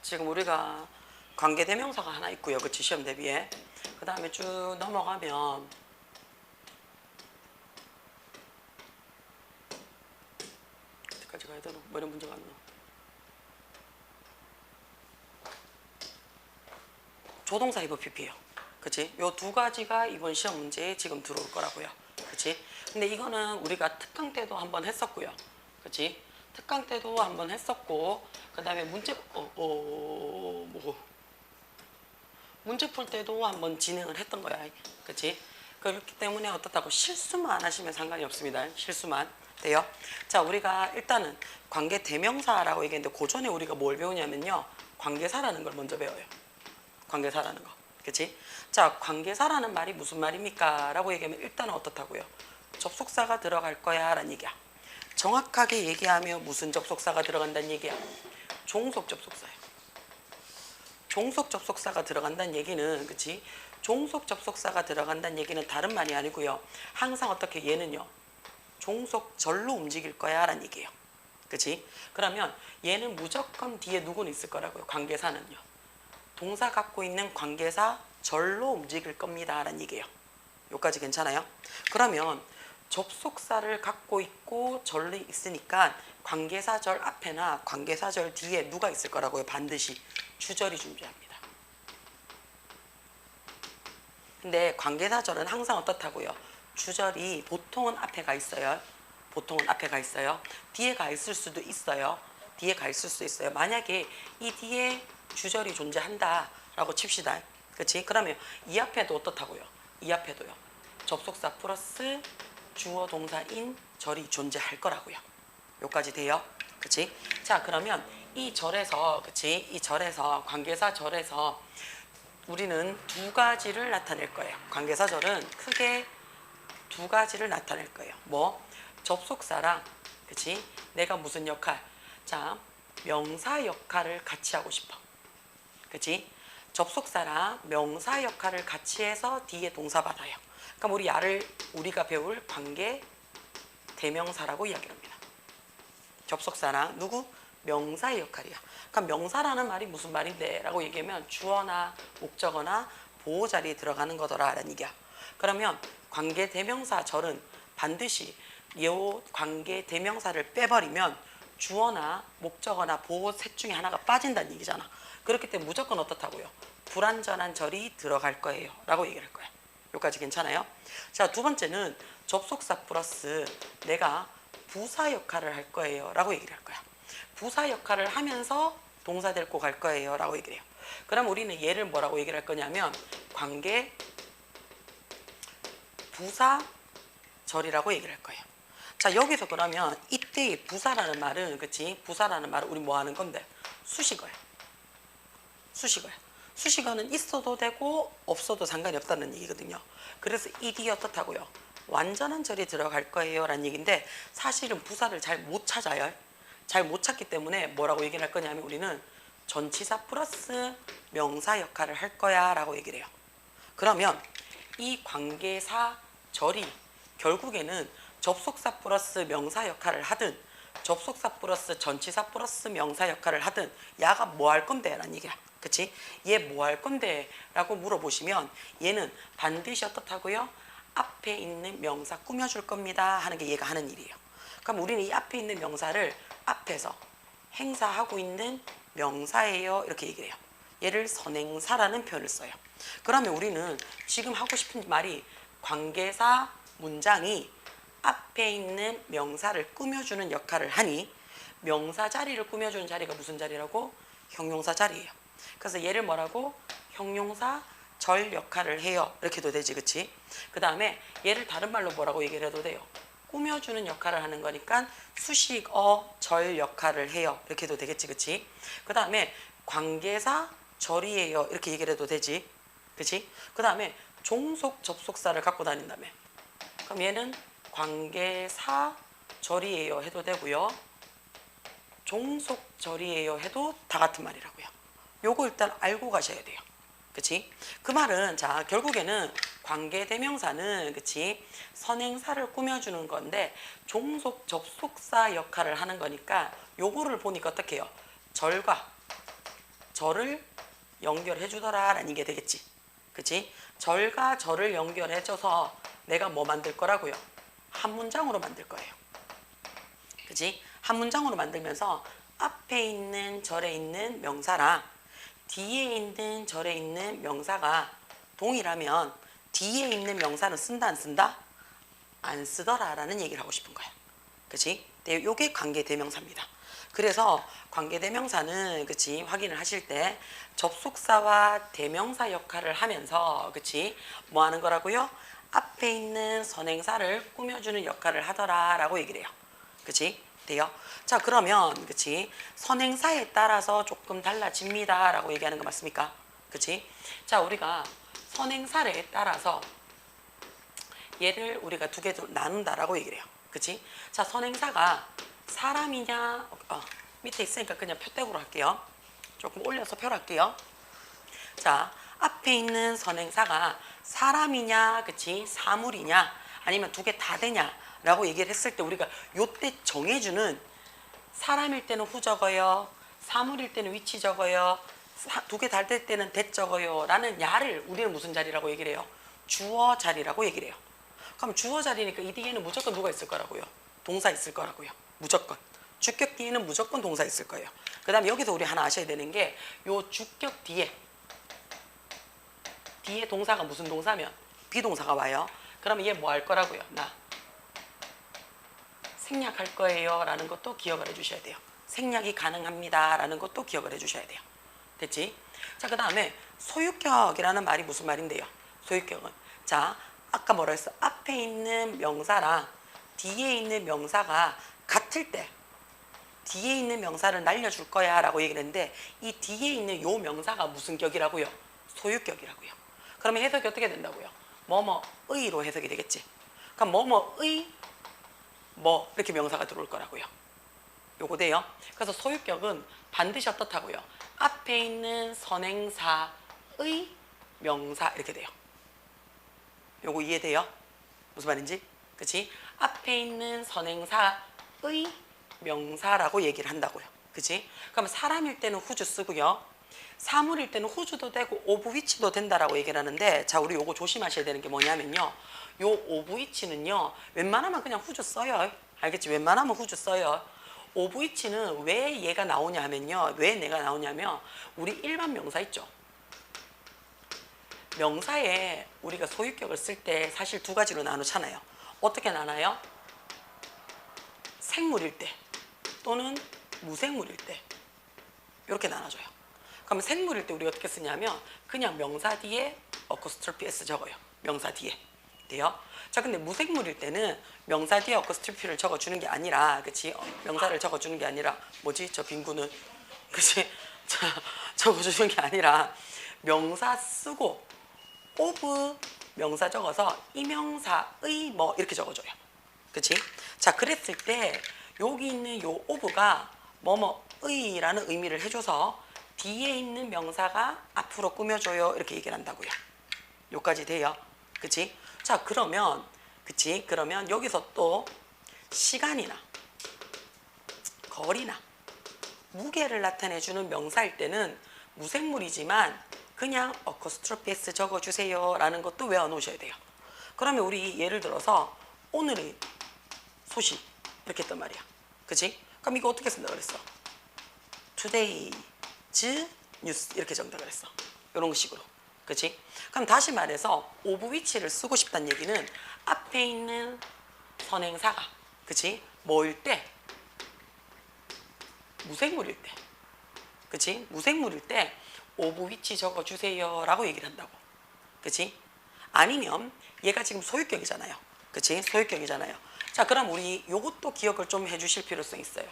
지금 우리가 관계대명사가 하나 있고요. 그치? 시험 대비에. 그 다음에 쭉 넘어가면 어디까지 가야 되나? 뭐 이런 문제가 안 나와. 조동사 이브 PP예요. 그치? 요 두 가지가 이번 시험 문제에 지금 들어올 거라고요. 그치? 근데 이거는 우리가 특강 때도 한번 했었고요. 그치? 특강 때도 한번 했었고, 그 다음에 문제 풀 때도 한번 진행을 했던 거야. 그치? 그렇기 때문에 어떻다고 실수만 안 하시면 상관이 없습니다. 실수만. 돼요? 자, 우리가 일단은 관계 대명사라고 얘기했는데, 그 전에 우리가 뭘 배우냐면요. 관계사라는 걸 먼저 배워요. 관계사라는 거. 그치? 자, 관계사라는 말이 무슨 말입니까? 라고 얘기하면 일단은 어떻다고요? 접속사가 들어갈 거야 라는 얘기야. 정확하게 얘기하면 무슨 접속사가 들어간다는 얘기야? 종속 접속사예요. 종속 접속사가 들어간다는 얘기는, 그치? 종속 접속사가 들어간다는 얘기는 다른 말이 아니고요. 항상 어떻게 얘는요. 종속절로 움직일 거야 라는 얘기예요. 그치? 그러면 얘는 무조건 뒤에 누구는 있을 거라고요. 관계사는요. 동사 갖고 있는 관계사 절로 움직일 겁니다 라는 얘기예요. 여기까지 괜찮아요? 그러면 접속사를 갖고 있고 절로 있으니까 관계사절 앞에나 관계사절 뒤에 누가 있을 거라고요. 반드시 주절이 존재합니다. 근데 관계사절은 항상 어떻다고요? 주절이 보통은 앞에 가 있어요. 보통은 앞에 가 있어요. 뒤에 가 있을 수도 있어요. 뒤에 가 있을 수 있어요. 만약에 이 뒤에 주절이 존재한다 라고 칩시다. 그치? 그러면 이 앞에도 어떻다고요? 이 앞에도요. 접속사 플러스 주어 동사인 절이 존재할 거라고요. 여기까지 돼요? 그치? 자, 그러면 이 절에서, 그치? 이 절에서, 관계사 절에서 우리는 두 가지를 나타낼 거예요. 관계사 절은 크게 두 가지를 나타낼 거예요. 뭐? 접속사랑, 그치? 내가 무슨 역할? 자, 명사 역할을 같이 하고 싶어. 그치? 접속사랑 명사 역할을 같이 해서 뒤에 동사 받아요. 그럼 우리가 배울 관계 대명사라고 이야기합니다. 접속사랑 누구? 명사의 역할이야. 그럼 명사라는 말이 무슨 말인데? 라고 얘기하면 주어나 목적어나 보호 자리에 들어가는 거더라 라는 얘기야. 그러면 관계 대명사 절은 반드시 이 관계 대명사를 빼버리면 주어나 목적어나 보호 셋 중에 하나가 빠진다는 얘기잖아. 그렇기 때문에 무조건 어떻다고요? 불완전한 절이 들어갈 거예요 라고 얘기할 거야. 여기까지 괜찮아요? 자, 두 번째는 접속사 플러스 내가 부사 역할을 할 거예요 라고 얘기를 할 거야. 부사 역할을 하면서 동사 데리고 갈 거예요 라고 얘기를 해요. 그럼 우리는 얘를 뭐라고 얘기를 할 거냐면 관계 부사절이라고 얘기를 할 거예요. 자, 여기서 그러면 이때의 부사라는 말은, 그치? 부사라는 말은 우리 뭐 하는 건데? 수식어예요. 수식어예요. 수식어는 있어도 되고 없어도 상관이 없다는 얘기거든요. 그래서 이 뒤에 어떻다고요? 완전한 절이 들어갈 거예요 라는 얘기인데 사실은 부사를 잘 못 찾아요. 잘 못 찾기 때문에 뭐라고 얘기를 할 거냐면 우리는 전치사 플러스 명사 역할을 할 거야 라고 얘기를 해요. 그러면 이 관계사 절이 결국에는 접속사 플러스 명사 역할을 하든 접속사 플러스 전치사 플러스 명사 역할을 하든 야가 뭐 할 건데 라는 얘기야. 그치? 얘 뭐 할 건데 라고 물어보시면 얘는 반드시 어떻다고요? 앞에 있는 명사 꾸며줄 겁니다 하는 게 얘가 하는 일이에요. 그럼 우리는 이 앞에 있는 명사를 앞에서 행사하고 있는 명사예요 이렇게 얘기를 해요. 얘를 선행사라는 표현을 써요. 그러면 우리는 지금 하고 싶은 말이 관계사 문장이 앞에 있는 명사를 꾸며주는 역할을 하니 명사 자리를 꾸며주는 자리가 무슨 자리라고? 형용사 자리예요. 그래서 얘를 뭐라고? 형용사 절 역할을 해요 이렇게 해도 되지. 그치? 그 다음에 얘를 다른 말로 뭐라고 얘기를 해도 돼요? 꾸며주는 역할을 하는 거니까 수식어 절 역할을 해요 이렇게 해도 되겠지. 그치? 그 다음에 관계사 절이에요 이렇게 얘기를 해도 되지. 그치? 그 다음에 종속 접속사를 갖고 다닌다며. 그럼 얘는 관계사 절이에요 해도 되고요. 종속 절이에요 해도 다 같은 말이라고요. 요거 일단 알고 가셔야 돼요. 그치? 그 말은 자 결국에는 관계 대명사는 그치 선행사를 꾸며주는 건데 종속 접속사 역할을 하는 거니까 요거를 보니까 어떻게 해요? 절과 저를 연결해 주더라라는 게 되겠지. 그치? 절과 저를 연결해줘서 내가 뭐 만들 거라고요? 한 문장으로 만들 거예요. 그치? 한 문장으로 만들면서 앞에 있는 절에 있는 명사랑 뒤에 있는 절에 있는 명사가 동일하면 뒤에 있는 명사는 쓴다 안 쓴다? 안 쓰더라라는 얘기를 하고 싶은 거야. 그치? 요게 관계대명사입니다. 그래서 관계대명사는 그치 확인을 하실 때 접속사와 대명사 역할을 하면서 그치 뭐 하는 거라고요? 앞에 있는 선행사를 꾸며주는 역할을 하더라라고 얘기를 해요. 그치? 돼요? 자 그러면 그치 선행사에 따라서 조금 달라집니다라고 얘기하는 거 맞습니까? 그치? 자 우리가 선행사에 따라서 얘를 우리가 두 개로 나눈다라고 얘기를 해요. 그치? 자 선행사가 사람이냐 밑에 있으니까 그냥 표택으로 할게요. 조금 올려서 표를 할게요. 자 앞에 있는 선행사가 사람이냐 그치 사물이냐 아니면 두 개 다 되냐 라고 얘기를 했을 때 우리가 요때 정해주는 사람일 때는 후 적어요 사물일 때는 위치 적어요 두 개 다 될 때는 대 적어요 라는 야를 우리는 무슨 자리라고 얘기를 해요? 주어 자리라고 얘기를 해요. 그럼 주어 자리니까 이 뒤에는 무조건 누가 있을 거라고요? 동사 있을 거라고요. 무조건. 주격 뒤에는 무조건 동사 있을 거예요. 그 다음에 여기서 우리 하나 아셔야 되는 게 요 주격 뒤에 동사가 무슨 동사면 비동사가 와요. 그러면 얘 뭐 할 거라고요? 나 생략할 거예요 라는 것도 기억을 해주셔야 돼요. 생략이 가능합니다 라는 것도 기억을 해주셔야 돼요. 됐지? 자 그 다음에 소유격이라는 말이 무슨 말인데요? 소유격은 자 아까 뭐라 했어? 앞에 있는 명사랑 뒤에 있는 명사가 같을 때 뒤에 있는 명사를 날려줄 거야 라고 얘기를 했는데 이 뒤에 있는 요 명사가 무슨 격이라고요? 소유격이라고요. 그러면 해석이 어떻게 된다고요? 뭐뭐의로 해석이 되겠지. 그럼 뭐뭐의 뭐 이렇게 명사가 들어올 거라고요. 요거 돼요. 그래서 소유격은 반드시 어떻다고요? 앞에 있는 선행사의 명사 이렇게 돼요. 요거 이해돼요? 무슨 말인지? 그치? 앞에 있는 선행사의 명사라고 얘기를 한다고요. 그치? 그럼 사람일 때는 후주 쓰고요. 사물일 때는 후주도 되고 오브 위치도 된다라고 얘기를 하는데 자 우리 요거 조심하셔야 되는 게 뭐냐면요. 요 오브 위치는요. 웬만하면 그냥 후주 써요. 알겠지? 웬만하면 후주 써요. 오브 위치는 왜 얘가 나오냐 하면요. 왜 내가 나오냐면 우리 일반 명사 있죠. 명사에 우리가 소유격을 쓸 때 사실 두 가지로 나누잖아요. 어떻게 나눠요? 생물일 때 또는 무생물일 때 이렇게 나눠줘요. 그럼 생물일 때 우리 어떻게 쓰냐면 그냥 명사 뒤에 어코스트로피 S 적어요. 명사 뒤에. 돼요? 자 근데 무생물일 때는 명사 뒤에 어코스트로피를 적어주는 게 아니라 그치? 명사를 적어주는 게 아니라 뭐지? 저 빈구는 그치? 자 적어주는 게 아니라 명사 쓰고 오브 명사 적어서 이명사의 뭐 이렇게 적어줘요. 그치? 자 그랬을 때 여기 있는 요 오브가 뭐뭐의라는 의미를 해줘서 뒤에 있는 명사가 앞으로 꾸며줘요 이렇게 얘기를 한다고요. 요까지 돼요. 그치? 자 그러면 그치? 그러면 여기서 또 시간이나 거리나 무게를 나타내주는 명사일 때는 무생물이지만 그냥 어코스트로피 S 적어주세요 라는 것도 외워놓으셔야 돼요. 그러면 우리 예를 들어서 오늘의 소식 이렇게 했단 말이야. 그치? 그럼 이거 어떻게 쓴다 그랬어? Today's news 이렇게 적는다 그랬어. 이런 식으로. 그치? 그럼 다시 말해서 오브 위치를 쓰고 싶다는 얘기는 앞에 있는 선행사가 그치? 뭐일 때? 무생물일 때. 그치? 무생물일 때 오브 위치 적어주세요 라고 얘기를 한다고. 그치? 아니면 얘가 지금 소유격이잖아요. 그치? 소유격이잖아요. 자 그럼 우리 요것도 기억을 좀 해주실 필요성이 있어요.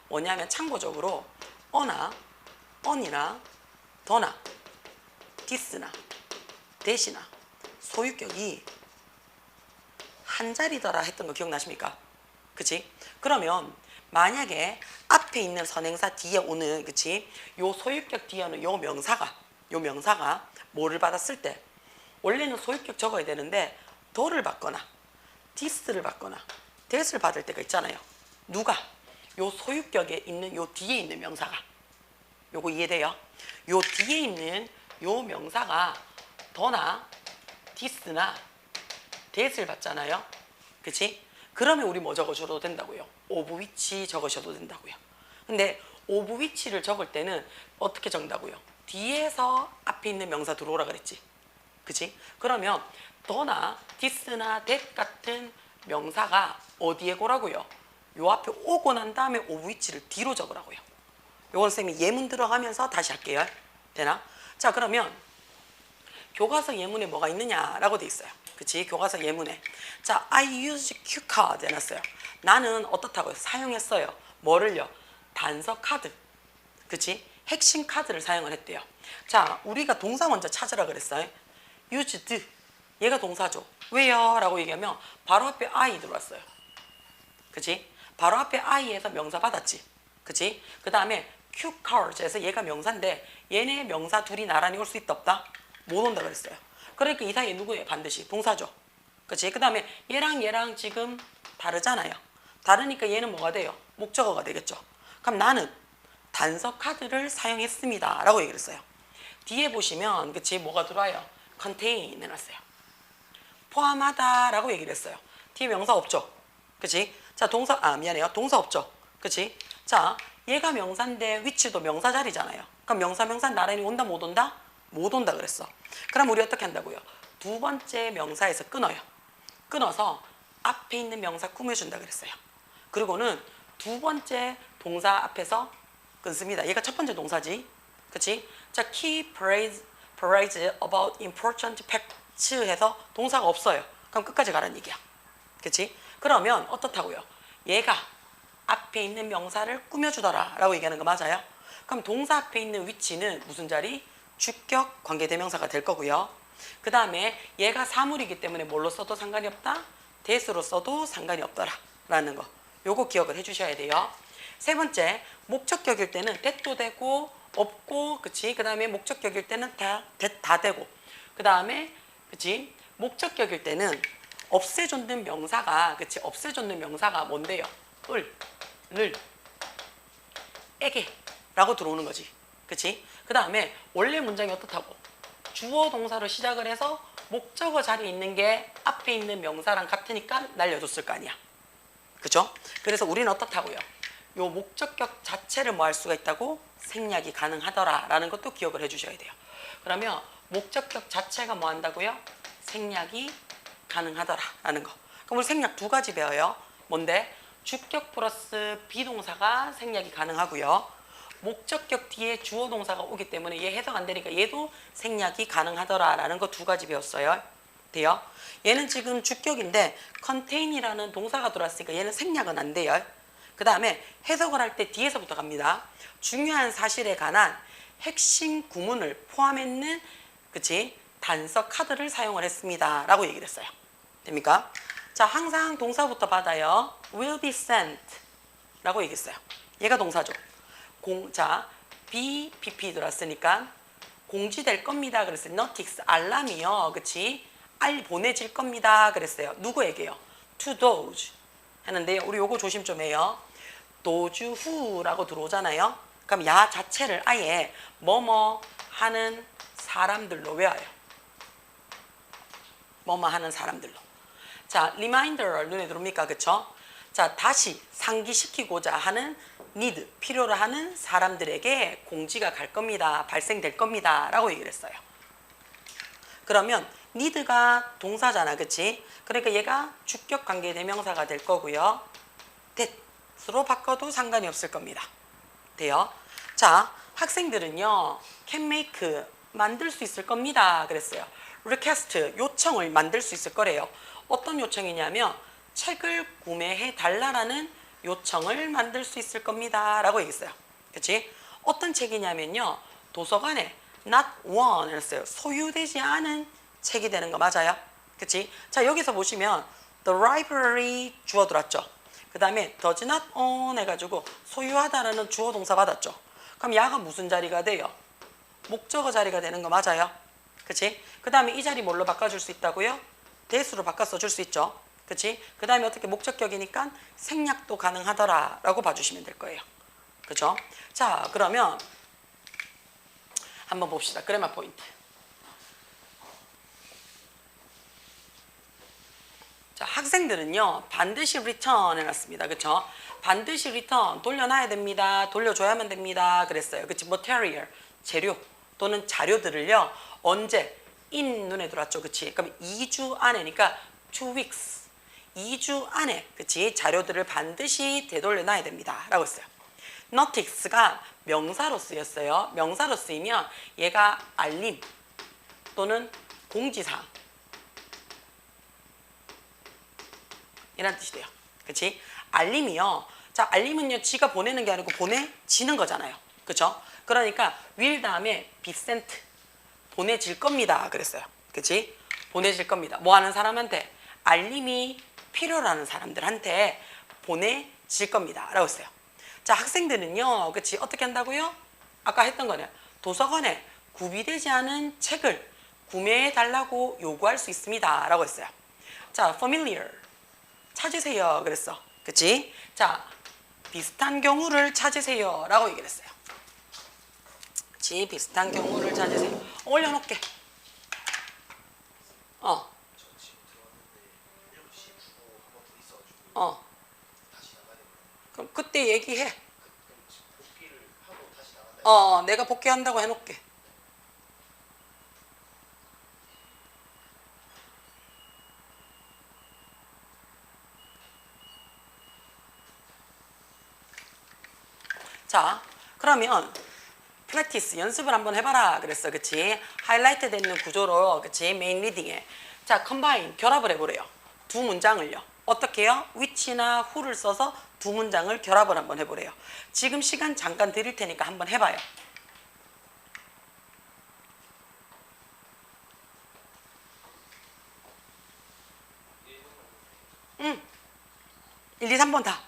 뭐냐면 참고적으로 어나 언이나 더나 디스나 대시나 소유격이 한 자리더라 했던 거 기억나십니까? 그치? 그러면 만약에 앞에 있는 선행사 뒤에 오는 그치? 요 소유격 뒤에 오는 요 명사가 뭐를 받았을 때 원래는 소유격 적어야 되는데 더를 받거나 디스를 받거나 대스를 받을 때가 있잖아요. 누가? 요 소유격에 있는 요 뒤에 있는 명사가. 요거 이해돼요? 요 뒤에 있는 요 명사가 더나 디스나 that을 받잖아요. 그치? 그러면 우리 뭐 적어줘도 된다고요? of which 적으셔도 된다고요. 근데 of which를 적을 때는 어떻게 적는다고요? 뒤에서 앞에 있는 명사 들어오라 그랬지. 그치? 그러면 더나 this나 that 같은 명사가 어디에 고라고요? 요 앞에 오고 난 다음에 of which를 뒤로 적으라고요. 요건 쌤이 예문 들어가면서 다시 할게요. 되나? 자, 그러면 교과서 예문에 뭐가 있느냐라고 돼 있어요. 그치? 교과서 예문에. 자, I use cue card 해놨어요. 나는 어떻다고요? 사용했어요. 뭐를요? 단서 카드. 그치? 핵심 카드를 사용을 했대요. 자, 우리가 동사 먼저 찾으라 그랬어요. used. 얘가 동사죠. 왜요? 라고 얘기하면 바로 앞에 I 들어왔어요. 그치? 바로 앞에 I에서 명사 받았지. 그치? 그 다음에 cue cards에서 얘가 명사인데 얘네 명사 둘이 나란히 올 수 있다 없다? 못 온다 그랬어요. 그러니까 이 사이에 누구예요? 반드시 동사죠. 그치? 그 다음에 얘랑 지금 다르잖아요. 다르니까 얘는 뭐가 돼요? 목적어가 되겠죠. 그럼 나는 단서 카드를 사용했습니다 라고 얘기를 했어요. 뒤에 보시면 그치? 뭐가 들어와요? contain 해놨어요. 포함하다 라고 얘기를 했어요. 뒤에 명사 없죠. 그치? 자, 미안해요. 동사 없죠. 그치? 자, 얘가 명사인데 which도 명사 자리잖아요. 그럼 명사 나란히 온다 못 온다? 못 온다 그랬어. 그럼 우리 어떻게 한다고요? 두 번째 명사에서 끊어요. 끊어서 앞에 있는 명사 꾸며준다 그랬어요. 그리고는 두 번째 동사 앞에서 끊습니다. 얘가 첫 번째 동사지. 그치? 자, key phrase about important facts 해서 동사가 없어요. 그럼 끝까지 가라는 얘기야. 그치? 그러면 어떻다고요? 얘가 앞에 있는 명사를 꾸며주더라 라고 얘기하는 거 맞아요? 그럼 동사 앞에 있는 which는 무슨 자리? 주격 관계대명사가 될 거고요. 그 다음에 얘가 사물이기 때문에 뭘로 써도 상관이 없다? that으로 써도 상관이 없더라 라는 거. 요거 기억을 해주셔야 돼요. 세 번째, 목적격일 때는 that도 되고 없고, 그치? 그 다음에 목적격일 때는 다 되고, 그 다음에 그치? 목적격일 때는 없애줬는 명사가, 그치? 없애줬는 명사가 뭔데요? 을, 에게 라고 들어오는 거지. 그치? 그 다음에 원래 문장이 어떻다고? 주어 동사로 시작을 해서 목적어 자리에 있는 게 앞에 있는 명사랑 같으니까 날려줬을 거 아니야. 그죠? 그래서 우리는 어떻다고요? 요 목적격 자체를 뭐 할 수가 있다고? 생략이 가능하더라 라는 것도 기억을 해주셔야 돼요. 그러면 목적격 자체가 뭐 한다고요? 생략이 가능하더라 라는 거. 그럼 우리 생략 두 가지 배워요. 뭔데? 주격 플러스 비동사가 생략이 가능하고요. 목적격 뒤에 주어 동사가 오기 때문에 얘 해석 안 되니까 얘도 생략이 가능하더라 라는 거 두 가지 배웠어요. 돼요? 얘는 지금 주격인데 contain이라는 동사가 들어왔으니까 얘는 생략은 안 돼요. 그 다음에 해석을 할 때 뒤에서부터 갑니다. 중요한 사실에 관한 핵심 구문을 포함했는 그치? 단서 카드를 사용을 했습니다 라고 얘기를 했어요. 됩니까? 자, 항상 동사부터 받아요. will be sent 라고 얘기했어요. 얘가 동사죠. 자, BPP 들어왔으니까 공지될 겁니다 그랬어요. notice, 알람이요. 그치? 보내질 겁니다 그랬어요. 누구에게요? to those 하는데요. 우리 요거 조심 좀 해요. those who라고 들어오잖아요. 그럼 야 자체를 아예 뭐뭐 하는 사람들로 외워요. 뭐뭐 하는 사람들로. 자, reminder 눈에 들어옵니까? 그쵸? 자, 다시 상기시키고자 하는 need, 필요로 하는 사람들에게 공지가 갈 겁니다. 발생될 겁니다. 라고 얘기를 했어요. 그러면 need가 동사잖아. 그치? 그러니까 얘가 주격 관계 대명사가 될 거고요. that으로 바꿔도 상관이 없을 겁니다. 돼요? 자, 학생들은요. can make, 만들 수 있을 겁니다. 그랬어요. request, 요청을 만들 수 있을 거래요. 어떤 요청이냐면 책을 구매해 달라라는 요청을 만들 수 있을 겁니다 라고 얘기했어요. 그치? 어떤 책이냐면요. 도서관에 not one 했어요. 소유되지 않은 책이 되는 거 맞아요? 그치? 자, 여기서 보시면 the library 주어 들었죠. 그 다음에 does not own 해가지고 소유하다라는 주어 동사 받았죠. 그럼 야가 무슨 자리가 돼요? 목적어 자리가 되는 거 맞아요? 그치? 그 다음에 이 자리 뭘로 바꿔줄 수 있다고요? that으로 바꿔 써줄 수 있죠. 그치? 그 다음에 어떻게 목적격이니까 생략도 가능하더라 라고 봐주시면 될 거예요. 그죠? 자, 그러면 한번 봅시다. 그래마 포인트. 자, 학생들은요 반드시 return 해놨습니다. 그쵸? 반드시 return 돌려놔야 됩니다. 돌려줘야만 됩니다. 그랬어요. 그치? material 재료 또는 자료들을요 언제? in 눈에 들어왔죠. 그치? 그럼 2주 안에니까 2 weeks 2주 안에 그치? 자료들을 반드시 되돌려놔야 됩니다. 라고 했어요. notice가 명사로 쓰였어요. 명사로 쓰이면 얘가 알림 또는 공지사항 이란 뜻이 돼요. 그치? 알림이요. 자, 알림은요, 지가 보내는 게 아니고 보내지는 거잖아요. 그쵸? 그러니까, will 다음에 be sent. 보내질 겁니다. 그랬어요. 그치? 보내질 겁니다. 뭐 하는 사람한테? 알림이 필요로 사람들한테 보내질 겁니다. 라고 했어요. 자, 학생들은요, 그치? 어떻게 한다고요? 아까 했던 거네. 도서관에 구비되지 않은 책을 구매해 달라고 요구할 수 있습니다. 라고 했어요. 자, familiar. 찾으세요. 그랬어. 그치? 자, 비슷한 경우를 찾으세요. 라고 얘기를 했어요. 그치? 비슷한 경우를 찾으세요. 올려놓게. 그럼 그때 얘기해. 내가 복귀한다고 해놓게. 자, 그러면 practice 연습을 한번 해봐라 그랬어. 그치? 하이라이트 되는 구조로 그치? 메인 리딩에 자, combine 결합을 해보래요. 두 문장을요. 어떻게 해요? which나 who를 써서 두 문장을 결합을 한번 해보래요. 지금 시간 잠깐 드릴 테니까 한번 해봐요. 1, 2, 3번 다.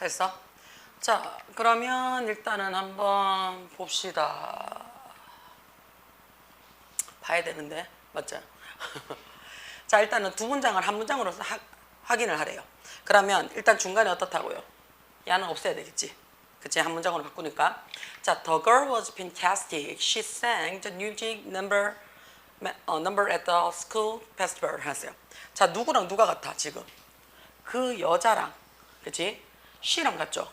됐어? 자, 그러면 일단은 한번 봅시다. 봐야 되는데, 맞죠? 자, 일단은 두 문장을 한 문장으로 확인을 하래요. 그러면 일단 중간에 어떻다고요? 야는 없애야 되겠지. 그치? 한 문장으로 바꾸니까. 자, the girl was fantastic. She sang the music number at the school festival. 하세요. 자, 누구랑 누가 같아, 지금? 그 여자랑, 그치? she랑 같죠?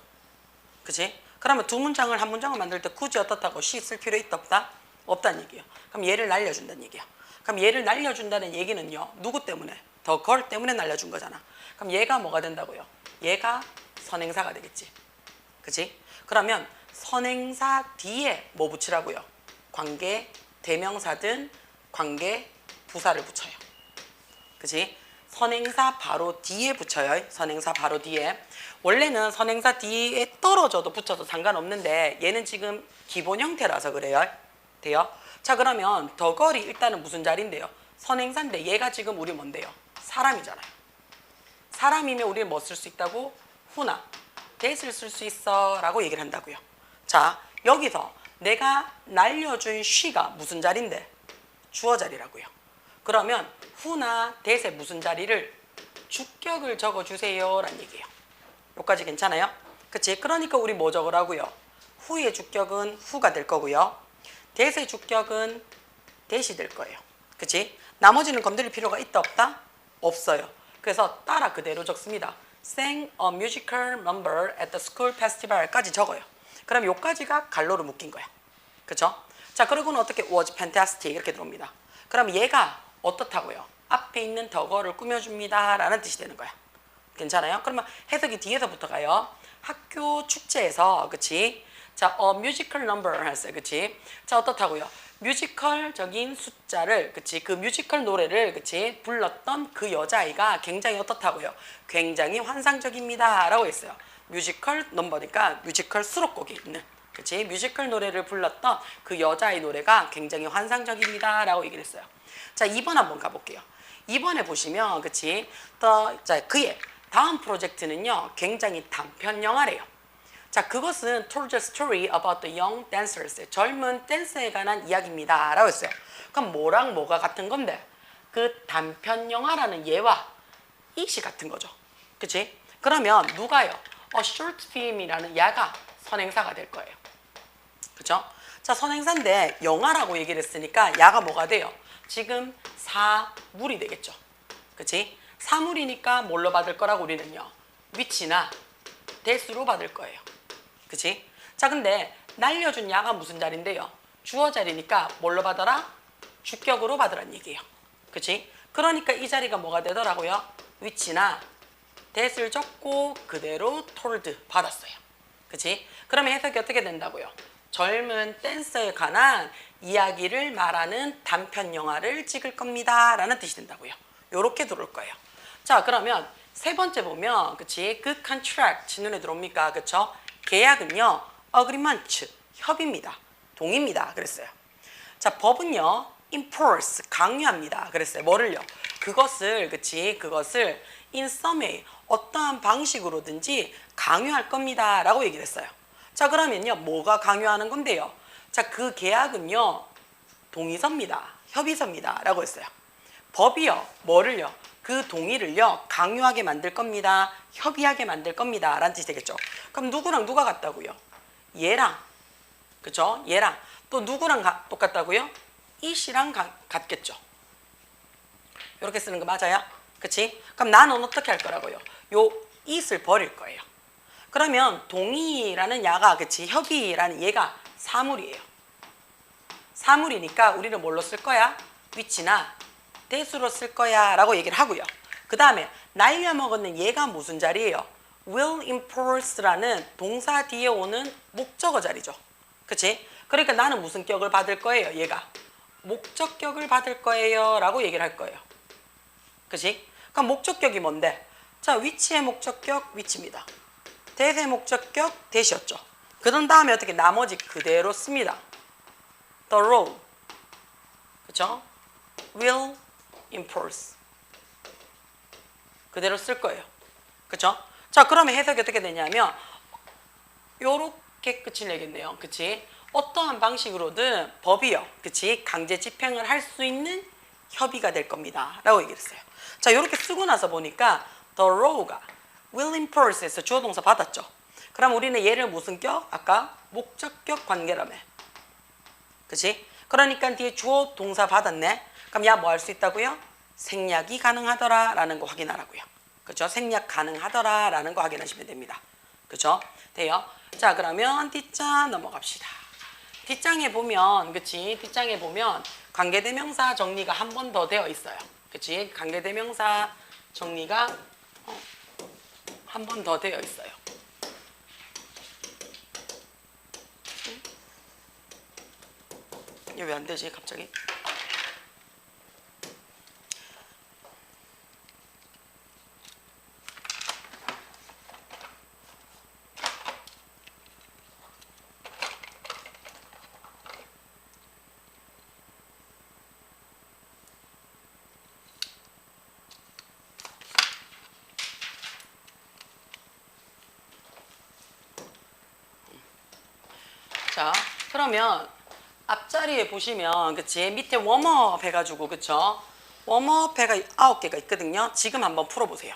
그치? 그러면 두 문장을 한 문장을 만들 때 굳이 어떻다고 she 쓸 필요 있다 없다? 없다는 얘기예요. 그럼 얘를 날려준다는 얘기야. 그럼 얘를 날려준다는 얘기는요. 누구 때문에? 더 걸 때문에 날려준 거잖아. 그럼 얘가 뭐가 된다고요? 얘가 선행사가 되겠지. 그치? 그러면 선행사 뒤에 뭐 붙이라고요? 관계 대명사든 관계 부사를 붙여요. 그치? 선행사 바로 뒤에 붙여요. 선행사 바로 뒤에. 원래는 선행사 뒤에 떨어져도 붙여도 상관없는데 얘는 지금 기본 형태라서 그래요. 돼요? 자, 그러면 더걸이 일단은 무슨 자리인데요? 선행사인데 얘가 지금 우리 뭔데요? 사람이잖아요. 사람이면 우리는 뭐 쓸 수 있다고? 후나 that을 쓸 수 있어 라고 얘기를 한다고요. 자, 여기서 내가 날려준 she가 무슨 자리인데? 주어 자리라고요. 그러면 후나 that의 무슨 자리를 주격을 적어주세요 라는 얘기예요. 여기까지 괜찮아요? 그치? 그러니까 우리 뭐 적으라고요? 후의 주격은 후가 될 거고요. that의 주격은 that이 될 거예요. 그치? 나머지는 건드릴 필요가 있다 없다? 없어요. 그래서 따라 그대로 적습니다. Sang a musical number at the school festival까지 적어요. 그럼 요까지가 갈로로 묶인 거야. 그쵸? 자, 그리고는 어떻게 was fantastic 이렇게 들어옵니다. 그럼 얘가 어떻다고요? 앞에 있는 더거를 꾸며줍니다 라는 뜻이 되는 거야. 괜찮아요? 그러면 해석이 뒤에서부터 가요. 학교 축제에서, 그치? 자, musical number 했어요. 그치? 자, 어떻다고요? 뮤지컬적인 숫자를, 그치? 그 뮤지컬 노래를, 그치? 불렀던 그 여자아이가 굉장히 어떻다고요? 굉장히 환상적입니다 라고 했어요. 뮤지컬 넘버니까 뮤지컬 수록곡이 있는, 그치? 뮤지컬 노래를 불렀던 그 여자아이 노래가 굉장히 환상적입니다 라고 얘기를 했어요. 자, 2번 한번 가볼게요. 2번에 보시면, 그치? 자, 그의 다음 프로젝트는요, 굉장히 단편 영화래요. 자, 그것은 told the story about the young dancers. 젊은 댄서에 관한 이야기입니다 라고 했어요. 그럼 뭐랑 뭐가 같은 건데? 그 단편 영화라는 얘와 이시 같은 거죠. 그치? 그러면 누가요? short film이라는 야가 선행사가 될 거예요. 그쵸? 자, 선행사인데 영화라고 얘기를 했으니까 야가 뭐가 돼요? 지금 사물이 되겠죠. 그치? 사물이니까 뭘로 받을 거라고 우리는요? 위치나 대수로 받을 거예요. 그치? 자, 근데 날려준 야가 무슨 자리인데요? 주어 자리니까 뭘로 받아라? 주격으로 받으란 얘기예요. 그치? 그러니까 이 자리가 뭐가 되더라고요? 위치나 대수를 적고 그대로 told 받았어요. 그치? 그러면 해석이 어떻게 된다고요? 젊은 댄서에 관한 이야기를 말하는 단편 영화를 찍을 겁니다 라는 뜻이 된다고요. 요렇게 들어올 거예요. 자, 그러면 세 번째 보면, 그치? 그 contract 눈에 들어옵니까? 그쵸? 계약은요, agreement, 협의입니다. 동의입니다. 그랬어요. 자, 법은요, enforce, 강요합니다. 그랬어요. 뭐를요? 그것을, 그치? 그것을 in some way, 어떠한 방식으로든지 강요할 겁니다 라고 얘기를 했어요. 자, 그러면요, 뭐가 강요하는 건데요? 자, 그 계약은요, 동의서입니다. 협의서입니다 라고 했어요. 법이요, 뭐를요? 그 동의를요, 강요하게 만들 겁니다. 협의하게 만들 겁니다 라는 뜻이 되겠죠. 그럼 누구랑 누가 같다고요? 얘랑, 그쵸? 얘랑. 또 누구랑 똑같다고요? 이씨랑 같겠죠. 이렇게 쓰는 거 맞아요? 그치? 그럼 나는 어떻게 할 거라고요? 요 it을 버릴 거예요. 그러면 동의라는 야가, 그치? 협의라는 얘가 사물이에요. 사물이니까 우리는 뭘로 쓸 거야? 위치나 대수로 쓸 거야 라고 얘기를 하고요. 그 다음에 날려먹었는 얘가 무슨 자리예요? will enforce라는 동사 뒤에 오는 목적어 자리죠. 그치? 그러니까 나는 무슨 격을 받을 거예요? 얘가 목적격을 받을 거예요 라고 얘기를 할 거예요. 그치? 그럼 목적격이 뭔데? 자, 위치의 목적격 위치입니다. that의 목적격 that이었죠. 그런 다음에 어떻게 나머지 그대로 씁니다. The law, 그쵸? will enforce 그대로 쓸 거예요. 그쵸? 자, 그러면 해석이 어떻게 되냐면 요렇게 끝을 내겠네요. 그치? 어떠한 방식으로든 법이요, 그치? 강제 집행을 할 수 있는 협의가 될 겁니다 라고 얘기를 했어요. 자, 요렇게 쓰고 나서 보니까 the law가 will enforce에서 주어 동사 받았죠. 그럼 우리는 얘를 무슨 격? 아까 목적격 관계라며. 그치? 그러니까 뒤에 주어 동사 받았네. 그럼 야 뭐 할 수 있다고요? 생략이 가능하더라 라는 거 확인하라고요. 그쵸? 생략 가능하더라 라는 거 확인하시면 됩니다. 그쵸? 돼요? 자, 그러면 뒷장 넘어갑시다. 뒷장에 보면, 그치? 뒷장에 보면 관계대명사 정리가 한 번 더 되어 있어요. 그치? 관계대명사 정리가 한 번 더 되어 있어요. 이게 왜 안 되지 갑자기? 자, 그러면 앞자리에 보시면 그치? 밑에 웜업 해가지고 그쵸? 웜업 해가 9개가 있거든요. 지금 한번 풀어보세요.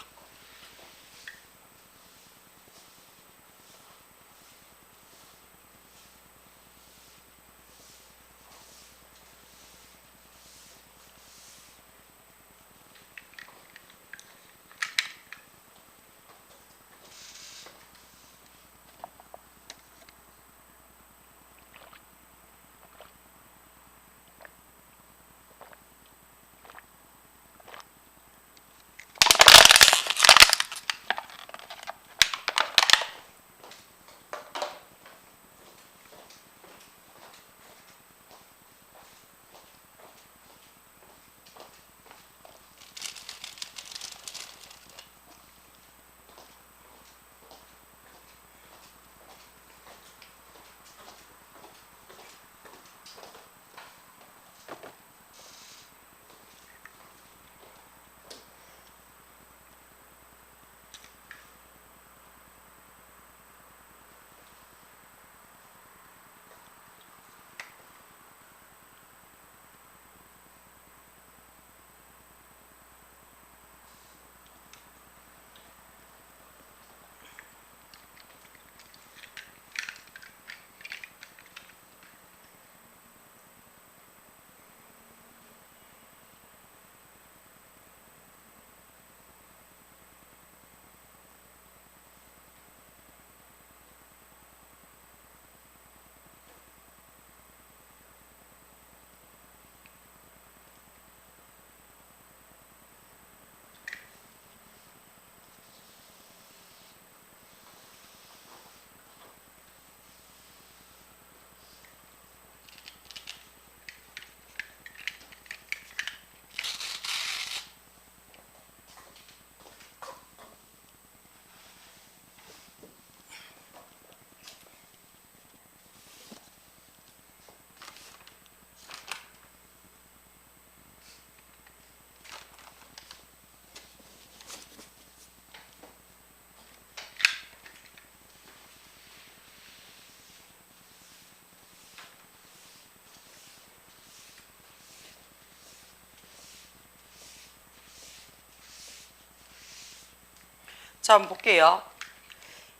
자, 한번 볼게요.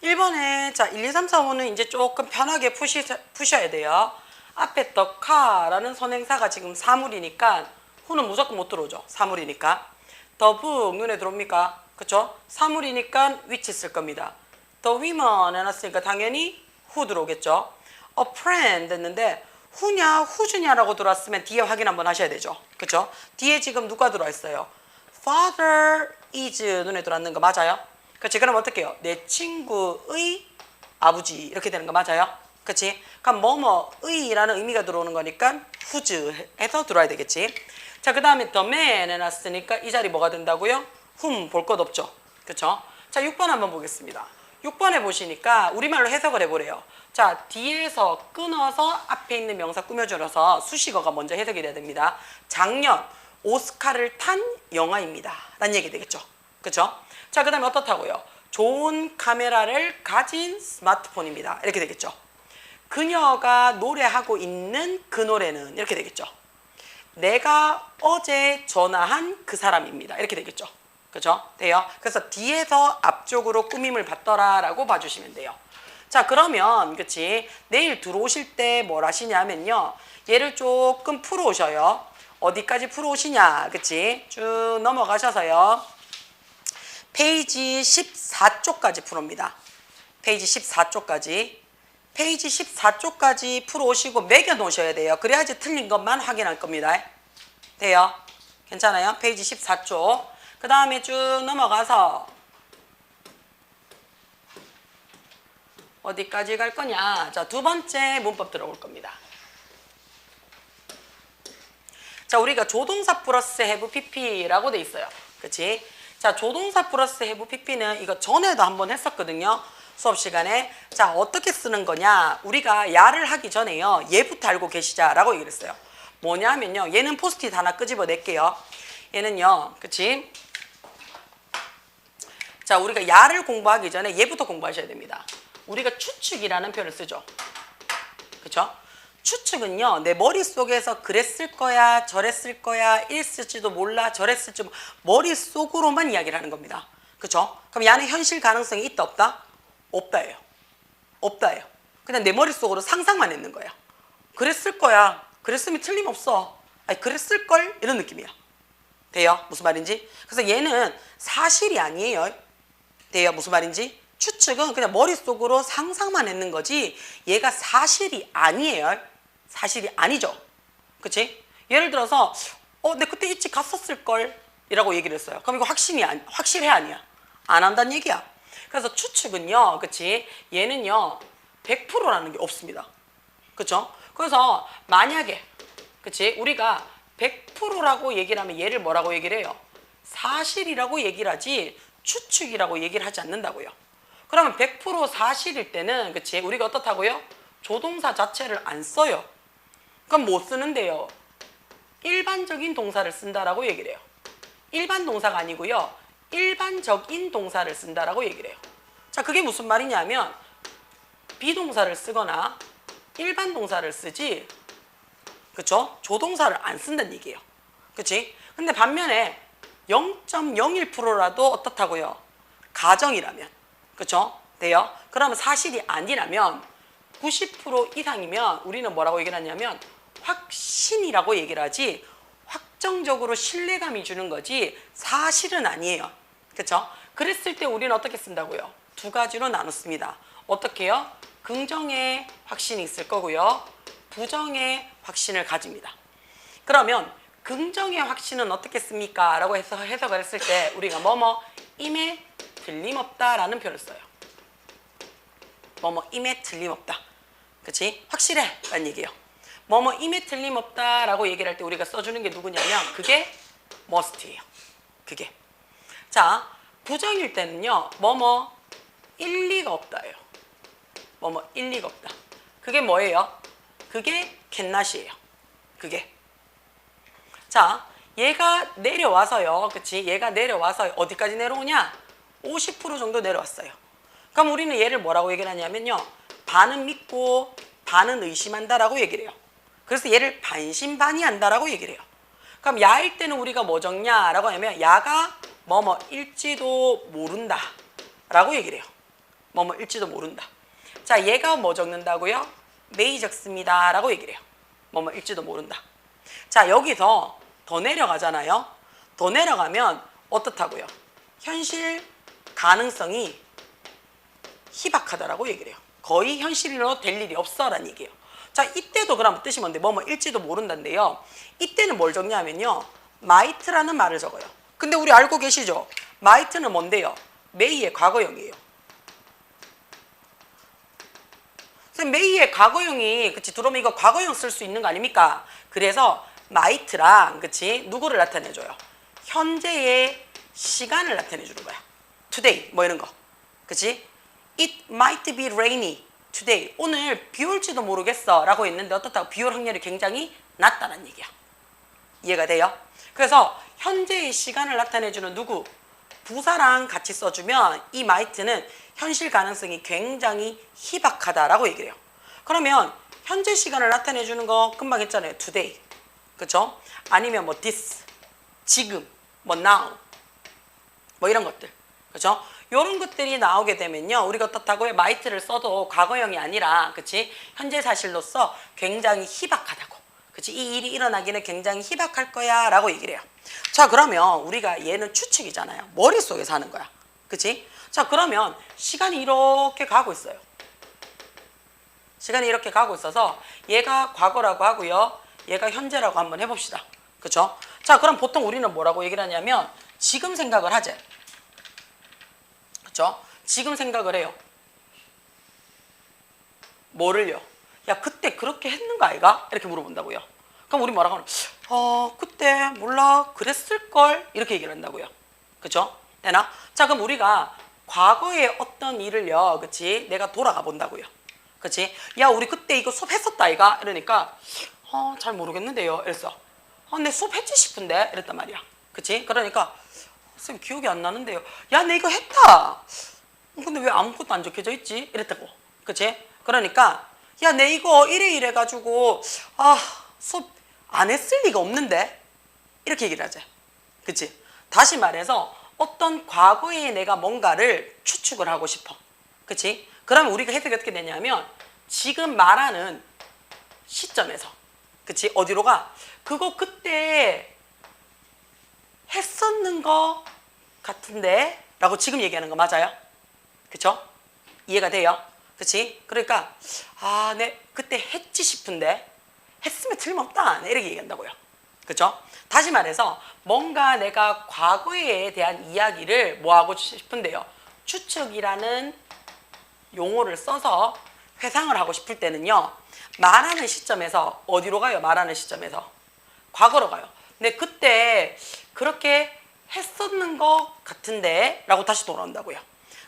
1번에 자 1, 2, 3, 4, 5는 이제 조금 편하게 푸셔야 돼요. 앞에 the car라는 선행사가 지금 사물이니까 who는 무조건 못 들어오죠. 사물이니까. the book 눈에 들어옵니까? 그쵸? 사물이니까 which 쓸 겁니다. the women 해놨으니까 당연히 who 들어오겠죠. a friend 했는데 who냐 who즈냐라고 들어왔으면 뒤에 확인 한번 하셔야 되죠. 그쵸? 뒤에 지금 누가 들어와 있어요? father is 눈에 들어왔는 거 맞아요? 그치? 그럼 어떻게 해요? 내 친구의 아버지 이렇게 되는 거 맞아요? 그치? 그럼 뭐뭐의라는 의미가 들어오는 거니까 whose 해서 들어와야 되겠지? 자, 그 다음에 the man 해놨으니까 이 자리 뭐가 된다고요? whom 볼 것 없죠? 그쵸? 자, 6번 한번 보겠습니다. 6번에 보시니까 우리말로 해석을 해보래요. 자, 뒤에서 끊어서 앞에 있는 명사 꾸며줄여서 수식어가 먼저 해석이 돼야 됩니다. 작년 오스카를 탄 영화입니다. 라는 얘기 되겠죠? 그쵸? 자, 그 다음에 어떻다고요? 좋은 카메라를 가진 스마트폰입니다. 이렇게 되겠죠. 그녀가 노래하고 있는 그 노래는 이렇게 되겠죠. 내가 어제 전화한 그 사람입니다. 이렇게 되겠죠. 그죠? 돼요? 그래서 뒤에서 앞쪽으로 꾸밈을 받더라라고 봐주시면 돼요. 자, 그러면 그치? 내일 들어오실 때 뭘 하시냐면요. 얘를 조금 풀어오셔요. 어디까지 풀어오시냐? 그치? 쭉 넘어가셔서요. 페이지 14쪽까지 풀어옵니다. 페이지 14쪽까지. 페이지 14쪽까지 풀어오시고 매겨 놓으셔야 돼요. 그래야지 틀린 것만 확인할 겁니다. 돼요? 괜찮아요? 페이지 14쪽. 그 다음에 쭉 넘어가서 어디까지 갈 거냐? 자, 두 번째 문법 들어올 겁니다. 자, 우리가 조동사 플러스 have pp라고 돼 있어요. 그치? 자, 조동사 플러스 have pp는 이거 전에도 한번 했었거든요. 수업 시간에. 자, 어떻게 쓰는 거냐? 우리가 야를 하기 전에요. 얘부터 알고 계시자라고 얘기를 했어요. 뭐냐면요. 얘는 포스트잇 하나 끄집어낼게요. 얘는요. 그치? 자, 우리가 야를 공부하기 전에 얘부터 공부하셔야 됩니다. 우리가 추측이라는 표현을 쓰죠. 그쵸? 추측은요, 내 머릿속에서 그랬을 거야, 저랬을 거야, 이랬을지도 몰라, 저랬을지 머릿속으로만 이야기를 하는 겁니다. 그쵸? 그럼 야는 현실 가능성이 있다, 없다? 없다예요. 없다예요. 그냥 내 머릿속으로 상상만 했는 거예요. 그랬을 거야. 그랬으면 틀림없어. 아니, 그랬을걸? 이런 느낌이야. 돼요? 무슨 말인지? 그래서 얘는 사실이 아니에요. 돼요? 무슨 말인지? 추측은 그냥 머릿속으로 상상만 했는 거지 얘가 사실이 아니에요. 사실이 아니죠. 그치? 예를 들어서 내 그때 일찍 갔었을걸 이라고 얘기를 했어요. 그럼 이거 확실해 아니야? 안 한다는 얘기야. 그래서 추측은요. 그치? 얘는요. 100%라는 게 없습니다. 그쵸? 그래서 만약에 그치? 우리가 100%라고 얘기를 하면 얘를 뭐라고 얘기를 해요? 사실이라고 얘기를 하지 추측이라고 얘기를 하지 않는다고요. 그러면 100% 사실일 때는 그치? 우리가 어떻다고요? 조동사 자체를 안 써요. 그럼 뭐 쓰는데요? 일반적인 동사를 쓴다라고 얘기를 해요. 일반 동사가 아니고요. 일반적인 동사를 쓴다라고 얘기를 해요. 자, 그게 무슨 말이냐면 비동사를 쓰거나 일반 동사를 쓰지 그쵸? 조동사를 안 쓴다는 얘기예요. 그치? 근데 반면에 0.01%라도 어떻다고요? 가정이라면 그쵸? 돼요? 그러면 사실이 아니라면 90% 이상이면 우리는 뭐라고 얘기를 하냐면 확신이라고 얘기를 하지 확정적으로 신뢰감이 주는 거지 사실은 아니에요. 그쵸? 그랬을 때 우리는 어떻게 쓴다고요? 두 가지로 나눴습니다. 어떻게 해요? 긍정의 확신이 있을 거고요. 부정의 확신을 가집니다. 그러면 긍정의 확신은 어떻게 씁니까? 라고 해석을 했을 때 우리가 임에 틀림없다라는 표현을 써요. 임에 틀림없다. 그치? 확실해 라는 얘기예요. 임에 틀림없다라고 얘기를 할 때 우리가 써주는 게 누구냐면 그게 must예요. 그게. 자, 부정일 때는요. 일리가 없다예요. 일리가 없다. 그게 뭐예요? 그게 cannot이에요. 그게. 자, 얘가 내려와서요. 그치? 얘가 내려와서 어디까지 내려오냐? 50% 정도 내려왔어요. 그럼 우리는 얘를 뭐라고 얘기를 하냐면요. 반은 믿고 반은 의심한다라고 얘기를 해요. 그래서 얘를 반신반의한다라고 얘기를 해요. 그럼 야일 때는 우리가 뭐 적냐라고 하면 야가 일지도 모른다 라고 얘기를 해요. 일지도 모른다. 자, 얘가 뭐 적는다고요? may 적습니다 라고 얘기를 해요. 일지도 모른다. 자, 여기서 더 내려가잖아요. 더 내려가면 어떻다고요? 현실 가능성이 희박하다라고 얘기를 해요. 거의 현실로 될 일이 없어라는 얘기예요. 자, 이때도 그럼 뜻이 뭔데? 일지도 모른다인데요. 이때는 뭘 적냐면요. might라는 말을 적어요. 근데 우리 알고 계시죠? might는 뭔데요? may의 과거형이에요. may의 과거형이 그치 들어오면 이거 과거형 쓸 수 있는 거 아닙니까? 그래서 might랑 그치 누구를 나타내줘요? 현재의 시간을 나타내주는 거야. today 이런 거. 그치? It might be rainy today. 오늘 비 올지도 모르겠어 라고 했는데 어떻다고? 비 올 확률이 굉장히 낮다는 얘기야. 이해가 돼요? 그래서 현재의 시간을 나타내주는 누구? 부사랑 같이 써주면 이 might는 현실 가능성이 굉장히 희박하다라고 얘기를 해요. 그러면 현재 시간을 나타내주는 거 금방 했잖아요. today. 그쵸? 아니면 this, 지금, now. 이런 것들. 그쵸? 이런 것들이 나오게 되면요. 우리가 어떻다고요? might를 써도 과거형이 아니라, 그치? 현재 사실로서 굉장히 희박하다고. 그치? 이 일이 일어나기는 굉장히 희박할 거야. 라고 얘기를 해요. 자, 그러면 우리가 얘는 추측이잖아요. 머릿속에서 하는 거야. 그치? 자, 그러면 시간이 이렇게 가고 있어요. 시간이 이렇게 가고 있어서 얘가 과거라고 하고요. 얘가 현재라고 한번 해봅시다. 그쵸? 자, 그럼 보통 우리는 뭐라고 얘기를 하냐면 지금 생각을 하재. 그쵸? 지금 생각을 해요. 뭐를요? 야, 그때 그렇게 했는 거 아이가? 이렇게 물어본다고요. 그럼 우리 뭐라고 하면 그때 몰라 그랬을걸 이렇게 얘기를 한다고요. 그쵸? 되나? 자, 그럼 우리가 과거의 어떤 일을요, 그치? 내가 돌아가 본다고요. 그치? 야, 우리 그때 이거 수업 했었다 아이가? 이러니까 잘 모르겠는데요. 이랬어. 내 수업 했지 싶은데? 이랬단 말이야. 그치? 그러니까 선생님 기억이 안 나는데요. 야, 내 이거 했다. 근데 왜 아무것도 안 적혀져 있지? 이랬다고. 그치? 그러니까 야, 내 이거 이래 가지고 수업 안 했을 리가 없는데? 이렇게 얘기를 하자. 그치? 다시 말해서 어떤 과거에 내가 뭔가를 추측을 하고 싶어. 그치? 그러면 우리가 해석이 어떻게 되냐면 지금 말하는 시점에서 그치? 어디로 가? 그거 그때 했었는 거 같은데? 라고 지금 얘기하는 거 맞아요? 그쵸? 이해가 돼요? 그치? 그러니까 네 그때 했지 싶은데 했으면 틀림없다 이렇게 얘기한다고요. 그쵸? 다시 말해서 뭔가 내가 과거에 대한 이야기를 뭐 하고 싶은데요. 추측이라는 용어를 써서 회상을 하고 싶을 때는요. 말하는 시점에서 어디로 가요? 말하는 시점에서 과거로 가요. 근데 그때 그렇게 했었는 것 같은데 라고 다시 돌아온다고요.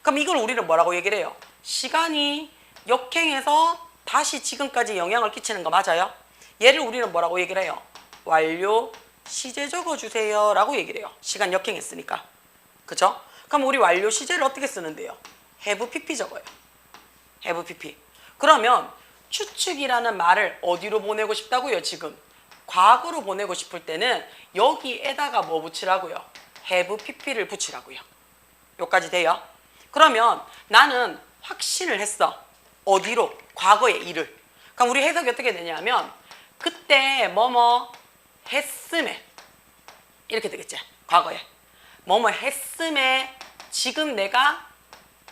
그럼 이걸 우리는 뭐라고 얘기를 해요? 시간이 역행해서 다시 지금까지 영향을 끼치는 거 맞아요? 얘를 우리는 뭐라고 얘기를 해요? 완료 시제 적어주세요 라고 얘기를 해요. 시간 역행했으니까. 그쵸? 그럼 우리 완료 시제를 어떻게 쓰는데요? have pp 적어요. have pp. 그러면 추측이라는 말을 어디로 보내고 싶다고요? 지금 과거로 보내고 싶을 때는 여기에다가 뭐 붙이라고요? have pp를 붙이라고요. 여기까지 돼요? 그러면 나는 확신을 했어. 어디로? 과거의 일을. 그럼 우리 해석이 어떻게 되냐면 그때 뭐뭐 했음에 이렇게 되겠지. 과거에 뭐뭐 했음에 지금 내가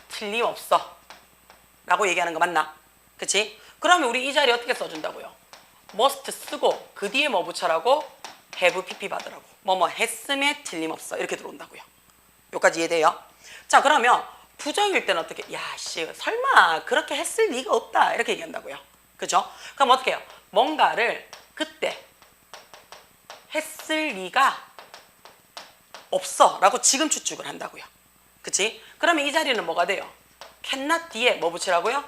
틀림없어 라고 얘기하는 거 맞나? 그치? 그러면 우리 이 자리 어떻게 써준다고요? must 쓰고 그 뒤에 뭐 붙여라고? have pp 받으라고. 뭐뭐 했음에 틀림없어 이렇게 들어온다고요. 여기까지 이해돼요? 자, 그러면 부정일 때는 어떻게? 야, 씨, 설마 그렇게 했을 리가 없다 이렇게 얘기한다고요. 그죠? 그럼 어떻게 해요? 뭔가를 그때 했을 리가 없어 라고 지금 추측을 한다고요. 그치? 그러면 이 자리는 뭐가 돼요? cannot 뒤에 뭐 붙이라고요?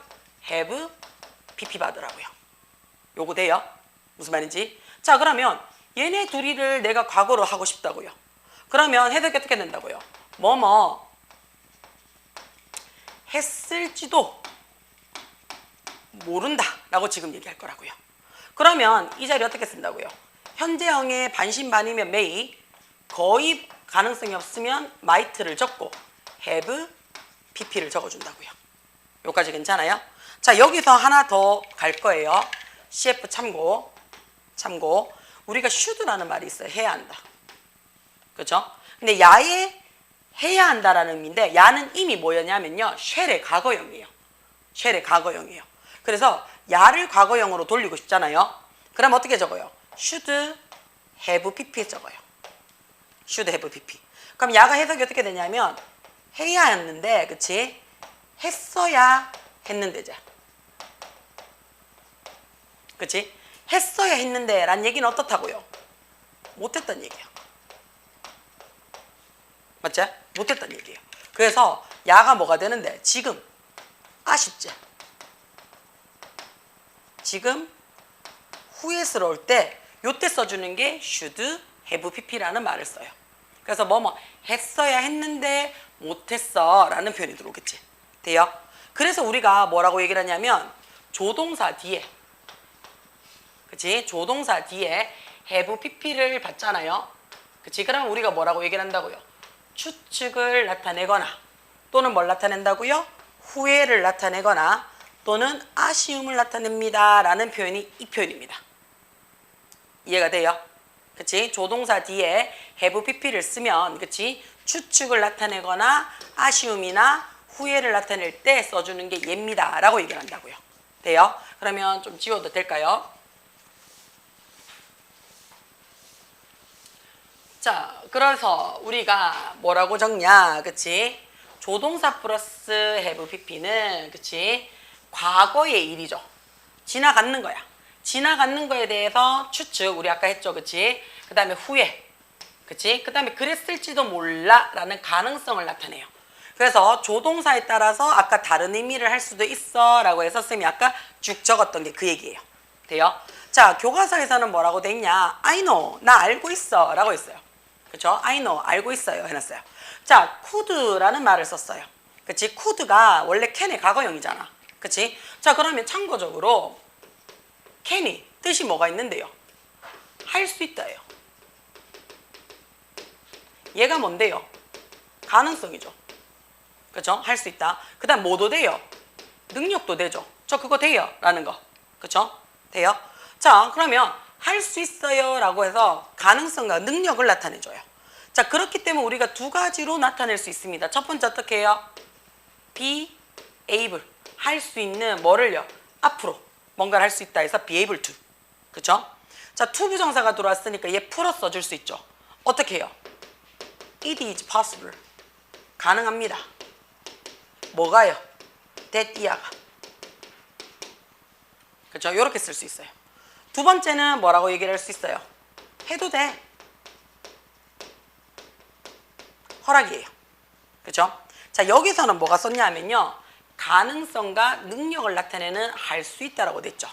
have pp 받으라고요. 요거 돼요? 무슨 말인지? 자, 그러면 얘네 둘이를 내가 과거로 하고 싶다고요. 그러면 해석이 어떻게 된다고요? 뭐뭐 했을지도 모른다 라고 지금 얘기할 거라고요. 그러면 이 자리 어떻게 쓴다고요? 현재형의 반신반의면 may, 거의 가능성이 없으면 might를 적고 have, pp를 적어준다고요. 여기까지 괜찮아요? 자, 여기서 하나 더 갈 거예요. CF 참고. 우리가 should라는 말이 있어요. 해야 한다. 그렇죠? 근데 야에 해야 한다라는 의미인데 야는 이미 뭐였냐면요. shall의 과거형이에요. shall의 과거형이에요. 그래서 야를 과거형으로 돌리고 싶잖아요. 그럼 어떻게 적어요? should have pp 적어요. should have pp. 그럼 야가 해석이 어떻게 되냐면 해야 했는데, 그치? 했어야 했는데자. 그치? 했어야 했는데 란 얘기는 어떻다고요? 못했단 얘기야. 맞지? 못했단 얘기예요. 그래서 야가 뭐가 되는데 지금 아쉽지? 지금 후회스러울 때 요때 써주는 게 should have pp라는 말을 써요. 그래서 뭐뭐 했어야 했는데 못했어 라는 표현이 들어오겠지. 돼요? 그래서 우리가 뭐라고 얘기를 하냐면 조동사 뒤에, 그치? 조동사 뒤에 have pp를 받잖아요. 그치? 그러면 우리가 뭐라고 얘기를 한다고요? 추측을 나타내거나 또는 뭘 나타낸다고요? 후회를 나타내거나 또는 아쉬움을 나타냅니다 라는 표현이 이 표현입니다. 이해가 돼요? 그치? 조동사 뒤에 have pp를 쓰면, 그치? 추측을 나타내거나 아쉬움이나 후회를 나타낼 때 써주는 게 얘입니다 라고 얘기를 한다고요. 돼요? 그러면 좀 지워도 될까요? 자, 그래서 우리가 뭐라고 적냐, 그치? 조동사 플러스 have pp는, 그치? 과거의 일이죠. 지나가는 거야. 지나가는 거에 대해서 추측, 우리 아까 했죠, 그치? 그 다음에 후회, 그치? 그 다음에 그랬을지도 몰라 라는 가능성을 나타내요. 그래서 조동사에 따라서 아까 다른 의미를 할 수도 있어 라고 해서 쌤이 아까 쭉 적었던 게 그 얘기예요. 돼요? 자, 교과서에서는 뭐라고 돼 있냐? I know, 나 알고 있어 라고 했어요. 그쵸? I know, 알고 있어요 해놨어요. 자, could라는 말을 썼어요. 그치? could가 원래 can의 과거형이잖아. 그치? 자, 그러면 참고적으로 can이 뜻이 뭐가 있는데요? 할 수 있다예요. 얘가 뭔데요? 가능성이죠. 그쵸? 할 수 있다. 그 다음 뭐도 돼요? 능력도 되죠. 저 그거 돼요 라는 거. 그쵸? 돼요? 자, 그러면 할 수 있어요 라고 해서 가능성과 능력을 나타내줘요. 자, 그렇기 때문에 우리가 두 가지로 나타낼 수 있습니다. 첫 번째 어떻게 해요? be able, 할 수 있는 뭐를요? 앞으로 뭔가를 할 수 있다 해서 be able to. 그쵸? 자, to 부정사가 들어왔으니까 얘 풀어 써줄 수 있죠. 어떻게 해요? It is possible. 가능합니다. 뭐가요? that 이하가. 그쵸? 이렇게 쓸 수 있어요. 두 번째는 뭐라고 얘기를 할 수 있어요? 해도 돼. 허락이에요. 그쵸? 자, 여기서는 뭐가 썼냐면요. 가능성과 능력을 나타내는 할 수 있다라고 됐죠.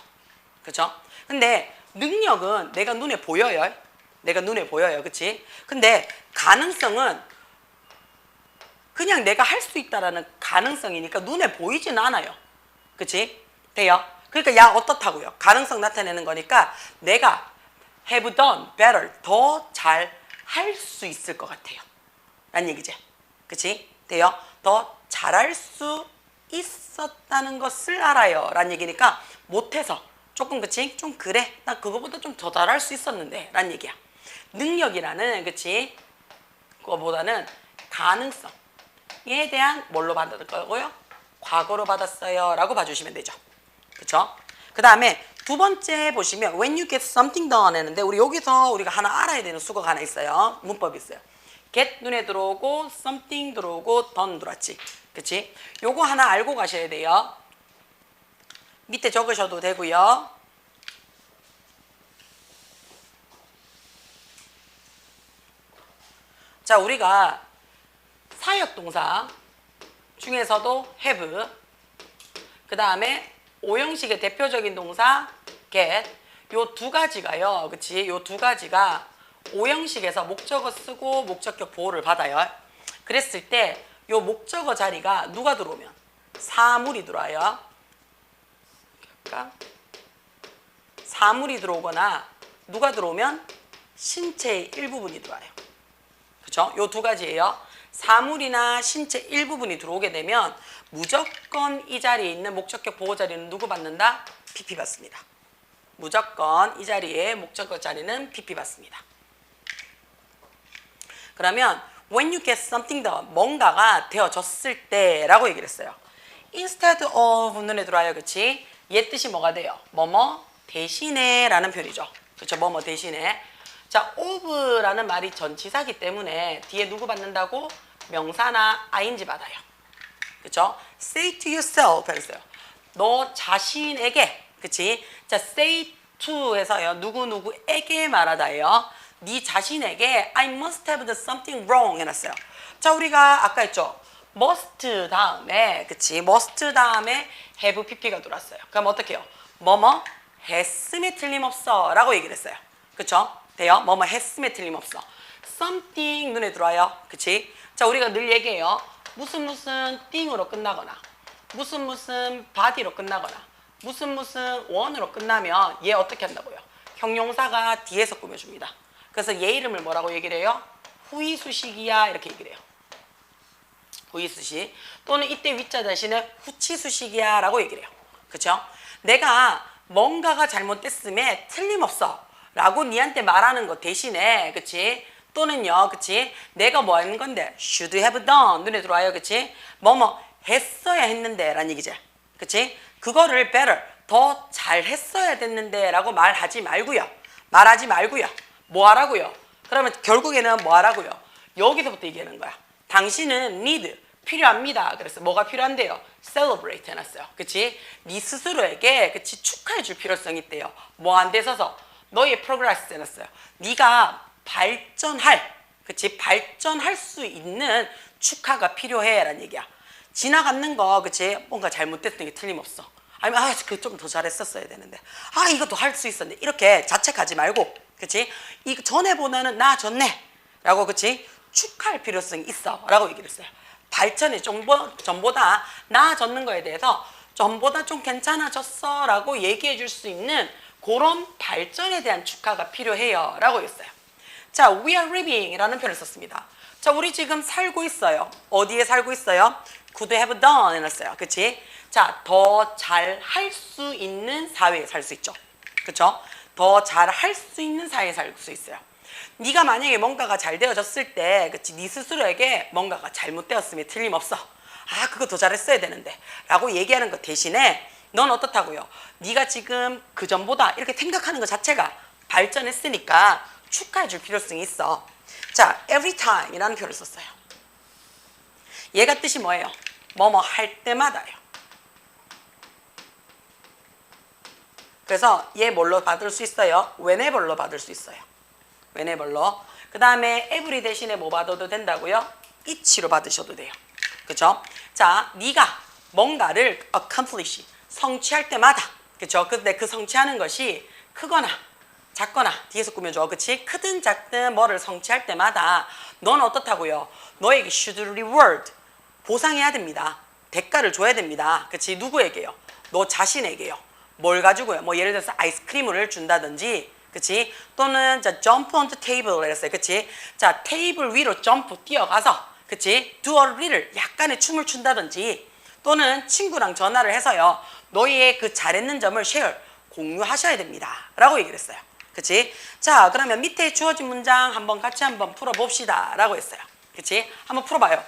그쵸? 근데 능력은 내가 눈에 보여요. 내가 눈에 보여요. 그치? 근데 가능성은 그냥 내가 할 수 있다라는 가능성이니까 눈에 보이진 않아요. 그치? 돼요? 그러니까 야 어떻다고요? 가능성 나타내는 거니까 내가 have done better, 더 잘 할 수 있을 것 같아요 라는 얘기지. 그치? 돼요? 더 잘할 수 있었다는 것을 알아요 라는 얘기니까 못해서 조금, 그치? 좀 그래, 나 그거보다 좀 더 잘할 수 있었는데 라는 얘기야. 능력이라는, 그치? 그거보다는 가능성에 대한 뭘로 받을 거고요? 과거로 받았어요 라고 봐주시면 되죠. 그쵸? 그 다음에 두 번째 보시면 when you get something done 했는데 우리 여기서 우리가 하나 알아야 되는 수거가 하나 있어요. 문법이 있어요. get 눈에 들어오고 something 들어오고 done 들어왔지. 그치? 요거 하나 알고 가셔야 돼요. 밑에 적으셔도 되고요. 자, 우리가 사역동사 중에서도 have, 그 다음에 오형식의 대표적인 동사 get, 요 두 가지가요. 그치? 요 두 가지가 오형식에서 목적어 쓰고 목적격 보호를 받아요. 그랬을 때 요 목적어 자리가 누가 들어오면 사물이 들어와요. 그러니까 사물이 들어오거나 누가 들어오면 신체의 일부분이 들어와요. 그쵸? 요 두 가지예요. 사물이나 신체 일부분이 들어오게 되면 무조건 이 자리에 있는 목적격 보호 자리는 누구 받는다? PP 받습니다. 무조건 이 자리에 목적어 자리는 PP 받습니다. 그러면 when you get something done, 뭔가가 되어졌을 때 라고 얘기를 했어요. instead of 눈에 들어와요. 그치? 얘 뜻이 뭐가 돼요? 뭐뭐 대신에 라는 표현이죠. 그쵸? 뭐뭐 대신에. 자, of라는 말이 전치사기 때문에 뒤에 누구 받는다고? 명사나 ing 받아요. 그쵸? say to yourself 했어요. 너 자신에게. 그치? 자, say to 해서요. 누구누구에게 말하다예요. 네 자신에게 I must have done something wrong 해놨어요. 자, 우리가 아까 했죠. must 다음에, 그치? must 다음에 have pp가 들어왔어요. 그럼 어떻게 해요? 뭐뭐 했음에 틀림없어 라고 얘기를 했어요. 그쵸? 돼요? 뭐뭐 했음에 틀림없어. something 눈에 들어와요. 그치? 자, 우리가 늘 얘기해요. 무슨 thing으로 끝나거나 무슨 body로 끝나거나 무슨 one으로 끝나면 얘 어떻게 한다고요? 형용사가 뒤에서 꾸며줍니다. 그래서 얘 이름을 뭐라고 얘기를 해요? 후이수식이야 이렇게 얘기를 해요. 후이수식 또는 이때 위자 대신에 후치수식이야 라고 얘기를 해요. 그쵸? 내가 뭔가가 잘못됐음에 틀림없어 라고 니한테 말하는 것 대신에, 그치? 또는요, 그치? 내가 뭐 하는 건데? should have done. 눈에 들어와요, 그치? 뭐뭐 했어야 했는데 라는 얘기지. 그치? 그거를 better, 더 잘 했어야 됐는데 라고 말하지 말고요. 말하지 말고요. 뭐 하라고요? 그러면 결국에는 뭐 하라고요? 여기서부터 얘기하는 거야. 당신은 need, 필요합니다. 그래서 뭐가 필요한데요? celebrate 해놨어요. 그치? 네 스스로에게 그치 축하해 줄 필요성이 있대요. 뭐 안 돼 있어서 너의 progress 해놨어요. 네가 발전할, 그치? 발전할 수 있는 축하가 필요해 라는 얘기야. 지나가는 거, 그치? 뭔가 잘못됐던 게 틀림없어. 아니면 그 좀 더 잘했었어야 되는데, 이것도 할 수 있었는데, 이렇게 자책하지 말고, 그치? 이 전에보다는 나아졌네 라고, 그치? 축하할 필요성이 있어 라고 얘기를 했어요. 발전이 전보다 나아졌는 거에 대해서 전보다 좀 괜찮아졌어 라고 얘기해 줄 수 있는 그런 발전에 대한 축하가 필요해요 라고 했어요. 자, we are living 이라는 표현을 썼습니다. 자, 우리 지금 살고 있어요. 어디에 살고 있어요? could have done 해놨어요. 그치? 자, 더 잘 할 수 있는 사회에 살 수 있죠. 그쵸? 더 잘 할 수 있는 사회에 살 수 있어요. 네가 만약에 뭔가가 잘 되어졌을 때, 그치? 네 스스로에게 뭔가가 잘못되었으면 틀림없어. 그거 더 잘했어야 되는데 라고 얘기하는 것 대신에 넌 어떻다고요? 네가 지금 그 전보다 이렇게 생각하는 것 자체가 발전했으니까 축하해 줄 필요성이 있어. 자, every time 이라는 표현을 썼어요. 얘가 뜻이 뭐예요? 뭐뭐 할 때마다요. 그래서 얘 뭘로 받을 수 있어요? whenever로 받을 수 있어요. whenever로. 그 다음에 every 대신에 뭐 받아도 된다고요? each로 받으셔도 돼요. 그쵸? 자, 네가 뭔가를 accomplish, 성취할 때마다, 그쵸? 근데 그 성취하는 것이 크거나 작거나, 뒤에서 꾸며줘. 그치? 크든 작든 뭐를 성취할 때마다 넌 어떻다고요? 너에게 should reward, 보상해야 됩니다. 대가를 줘야 됩니다. 그치? 누구에게요? 너 자신에게요. 뭘 가지고요? 뭐 예를 들어서 아이스크림을 준다든지, 그치? 또는 자, jump on the table 이랬어요. 그치? 자, 테이블 위로 점프 뛰어가서, 그치? do a little, 약간의 춤을 춘다든지, 또는 친구랑 전화를 해서요, 너희의 그 잘했는 점을 share, 공유하셔야 됩니다. 라고 얘기를 했어요. 그치? 자, 그러면 밑에 주어진 문장 같이 한번 풀어봅시다. 라고 했어요. 그치? 한번 풀어봐요.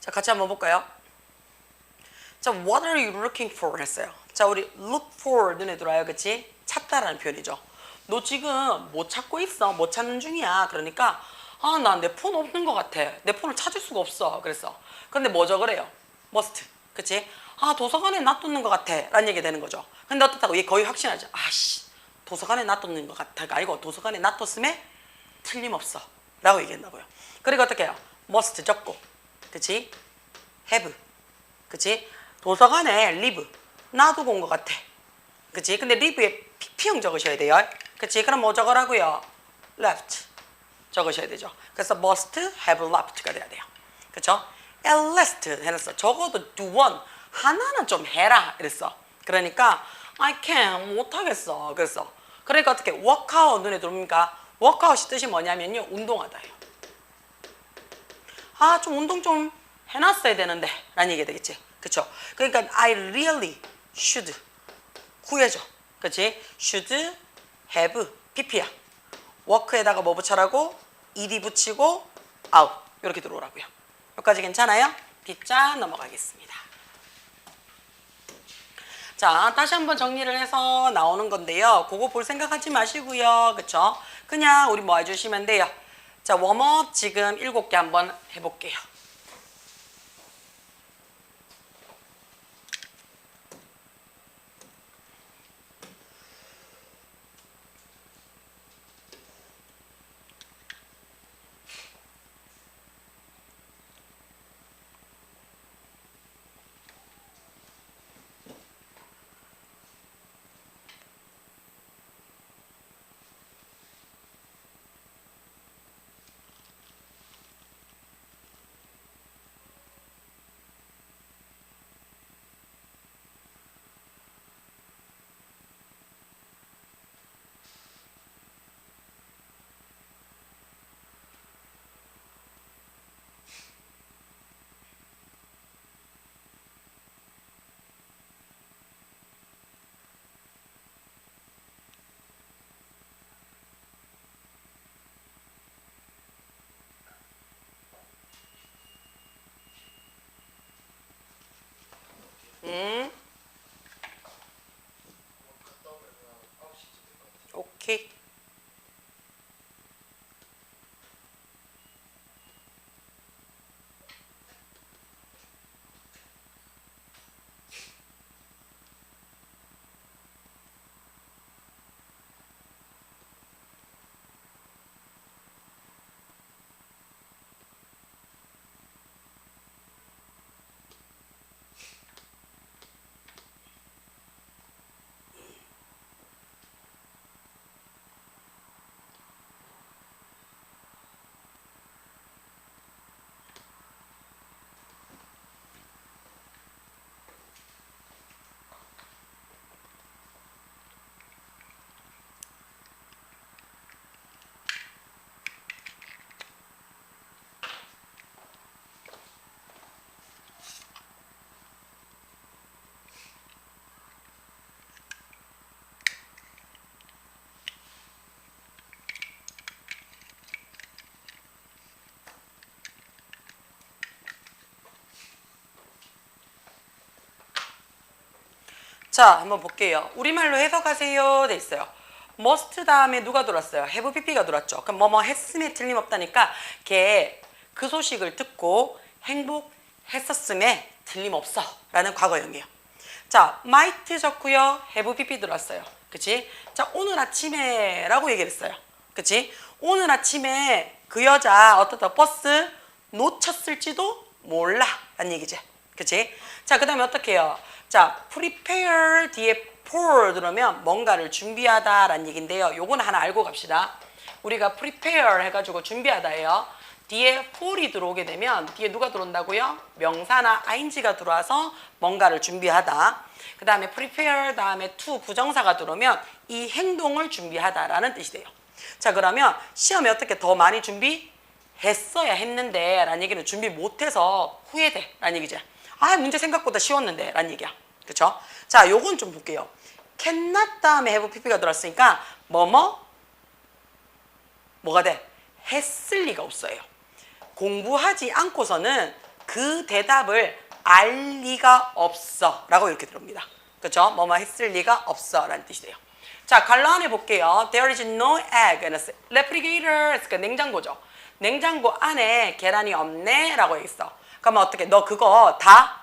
자, 같이 한번 볼까요? 자, what are you looking for 했어요. 자, 우리 look for 눈에 들어와요. 그치? 찾다라는 표현이죠. 너 지금 뭐 찾고 있어? 뭐 찾는 중이야. 그러니까 나 내 폰 없는 것 같아. 내 폰을 찾을 수가 없어. 그래서 근데 뭐 적으래요? must. 그치? 도서관에 놔두는 것 같아. 라는 얘기가 되는 거죠. 근데 어떻다고? 얘 거의 확신하죠. 도서관에 놔두는 것 같아가 아니고 도서관에 놔뒀음에 틀림없어. 라고 얘기한다고요. 그리고 어떻게 해요? must 적고, 그치? have, 그치? 도서관에 live, 놔두고 온 것 같아. 그치? 근데 live에 PP형 적으셔야 돼요. 그치? 그럼 뭐 적으라고요? left 적으셔야 되죠. 그래서 must have left가 돼야 돼요. 그쵸? at least 해놨어. 적어도 do one, 하나는 좀 해라 이랬어. 그러니까 I can't, 못하겠어. 그래서 그러니까 어떻게 workout 눈에 들어옵니까? workout이 뜻이 뭐냐면요, 운동하다예요. 좀 운동 좀 해놨어야 되는데 라는 얘기가 되겠지. 그쵸? 그러니까 I really should 구해줘. 그치? should have pp야. work에다가 뭐 붙여라고? ed 붙이고 out 이렇게 들어오라고요. 여기까지 괜찮아요? B자 넘어가겠습니다. 자, 다시 한번 정리를 해서 나오는 건데요. 그거 볼 생각하지 마시고요. 그쵸? 그냥 우리 뭐 해주시면 돼요. 자, 웜업 지금 7개 한번 해볼게요. 자, 한번 볼게요. 우리말로 해석하세요 돼 있어요. must 다음에 누가 들어왔어요? have pp가 들어왔죠. 그럼 뭐뭐 했음에 틀림없다니까 걔 그 소식을 듣고 행복했었음에 틀림없어 라는 과거형이에요. 자, might 좋고요. have pp 들어왔어요. 그치? 자, 오늘 아침에 라고 얘기를 했어요. 그치? 오늘 아침에 그 여자 어떻다 버스 놓쳤을지도 몰라 라는 얘기지. 그치? 자, 그 다음에 어떻게 해요? 자, prepare 뒤에 for 들으면 뭔가를 준비하다 라는 얘기인데요. 요거는 하나 알고 갑시다. 우리가 prepare 해가지고 준비하다예요. 뒤에 for이 들어오게 되면 뒤에 누가 들어온다고요? 명사나 ing가 들어와서 뭔가를 준비하다. 그 다음에 prepare 다음에 to 부정사가 들어오면 이 행동을 준비하다 라는 뜻이 돼요. 자, 그러면 시험에 어떻게 더 많이 준비했어야 했는데 라는 얘기는 준비 못해서 후회돼 라는 얘기죠. 아, 문제 생각보다 쉬웠는데 라는 얘기야. 그쵸? 자, 요건 좀 볼게요. cannot 다음에 have pp가 들어왔으니까 뭐가 돼? 했을 리가 없어요. 공부하지 않고서는 그 대답을 알 리가 없어 라고 이렇게 들어옵니다. 그쵸? 뭐뭐 했을 리가 없어 라는 뜻이 돼요. 자, 갈라 안에 볼게요. There is no egg in a refrigerator. 그러니까 냉장고죠. 냉장고 안에 계란이 없네 라고 했어. 그러면 어떻게? 너 그거 다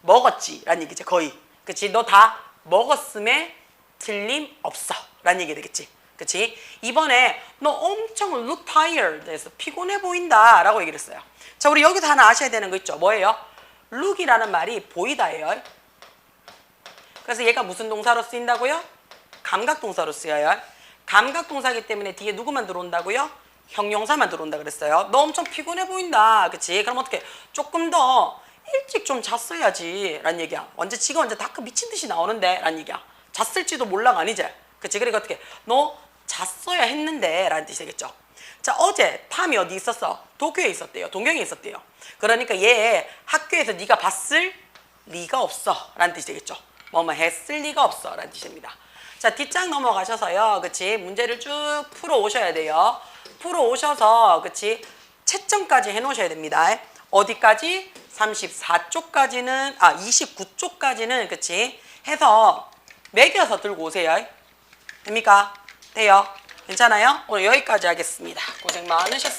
먹었지 라는 얘기지. 거의. 그치? 너 다 먹었음에 틀림없어 라는 얘기 되겠지. 그치? 이번에 너 엄청 look tired 해서 피곤해 보인다 라고 얘기를 했어요. 자, 우리 여기서 하나 아셔야 되는 거 있죠. 뭐예요? look이라는 말이 보이다예요. 그래서 얘가 무슨 동사로 쓰인다고요? 감각동사로 쓰여요. 감각동사이기 때문에 뒤에 누구만 들어온다고요? 형용사만 들어온다 그랬어요. 너 엄청 피곤해 보인다. 그치? 그럼 어떻게? 조금 더 일찍 좀 잤어야지 라는 얘기야. 지가 언제 다크 미친 듯이 나오는데 라는 얘기야. 잤을지도 몰라가 아니지? 그치? 그러니까 어떻게? 너 잤어야 했는데 라는 뜻이 되겠죠. 자, 어제 탐이 어디 있었어? 도쿄에 있었대요. 동경에 있었대요. 그러니까 얘 학교에서 네가 봤을 리가 없어 라는 뜻이 되겠죠. 뭐뭐 했을 리가 없어 라는 뜻입니다. 자, 뒷장 넘어가셔서요. 그치? 문제를 쭉 풀어 오셔야 돼요. 풀어 오셔서 그치? 채점까지 해 놓으셔야 됩니다. 어디까지? 34쪽까지는 29쪽까지는 그치? 해서 매겨서 들고 오세요. 됩니까? 돼요? 괜찮아요? 오늘 여기까지 하겠습니다. 고생 많으셨습니다.